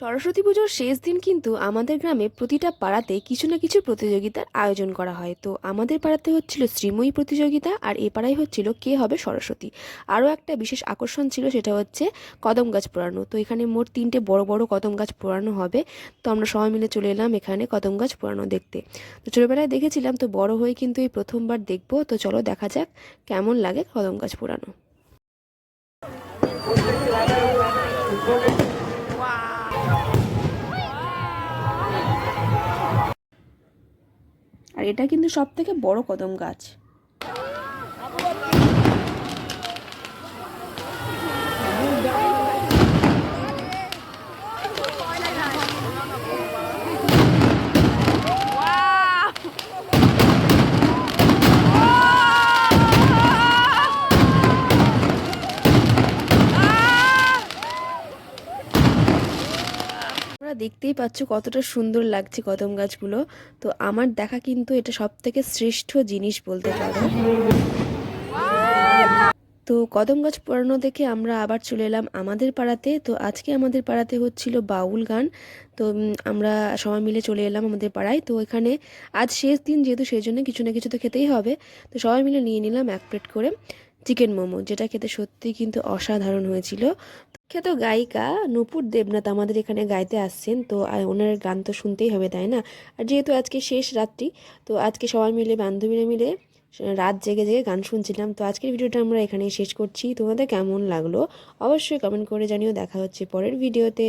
সরস্বতী পুজোর শেষ দিন কিন্তু আমাদের গ্রামে প্রতিটা পাড়াতে কিছু না কিছু প্রতিযোগিতার আয়োজন করা হয়। তো আমাদের পাড়াতে হচ্ছিল শ্রীময়ী প্রতিযোগিতা, আর এ পাড়ায় হচ্ছিল কে হবে সরস্বতী। আরও একটা বিশেষ আকর্ষণ ছিল, সেটা হচ্ছে কদম গাছ পোড়ানো। তো এখানে মোট 3টে বড় বড় কদম গাছ পোড়ানো হবে। তো আমরা সবাই মিলে চলে এলাম এখানে কদম গাছ পোড়ানো দেখতে। তো ছোটোবেলায় দেখেছিলাম, তো বড় হয়ে কিন্তু এই প্রথমবার দেখবো। তো চলো দেখা যাক কেমন লাগে কদম গাছ পোড়ানো। আর এটা কিন্তু সব থেকে বড় কদম গাছ। তোমরা দেখতেই পাচ্ছ কতটা সুন্দর লাগছে কদম গাছগুলো। তো আমার দেখা কিন্তু এটা সব থেকে শ্রেষ্ঠ জিনিস বলতে পারো। তো কদম গাছ পোড়ানো দেখে আমরা আবার চলে এলাম আমাদের পাড়াতে। তো আজকে আমাদের পাড়াতে হচ্ছিল বাউল গান। তো আমরা সবাই মিলে চলে এলাম আমাদের পাড়ায়। তো এখানে আজ শেষ দিন যেহেতু, সেই জন্য কিছু না কিছু তো খেতেই হবে। তো সবাই মিলে নিয়ে নিলাম 1 প্লেট করে চিকেন মোমো, যেটা খেতে সত্যিই কিন্তু অসাধারণ হয়েছিল। বিখ্যাত গায়িকা নূপুর দেবনাথ আমাদের এখানে গাইতে আসছেন। তো ওনার গান তো শুনতেই হবে, তাই না? আর যেহেতু আজকে শেষ রাত্রি, তো আজকে সবাই মিলে বান্ধবীরা মিলে রাত জেগে জেগে গান শুনছিলাম। তো আজকের ভিডিওটা আমরা এখানেই শেষ করছি। তোমাদের কেমন লাগলো অবশ্যই কমেন্ট করে জানিও। দেখা হচ্ছে পরের ভিডিওতে।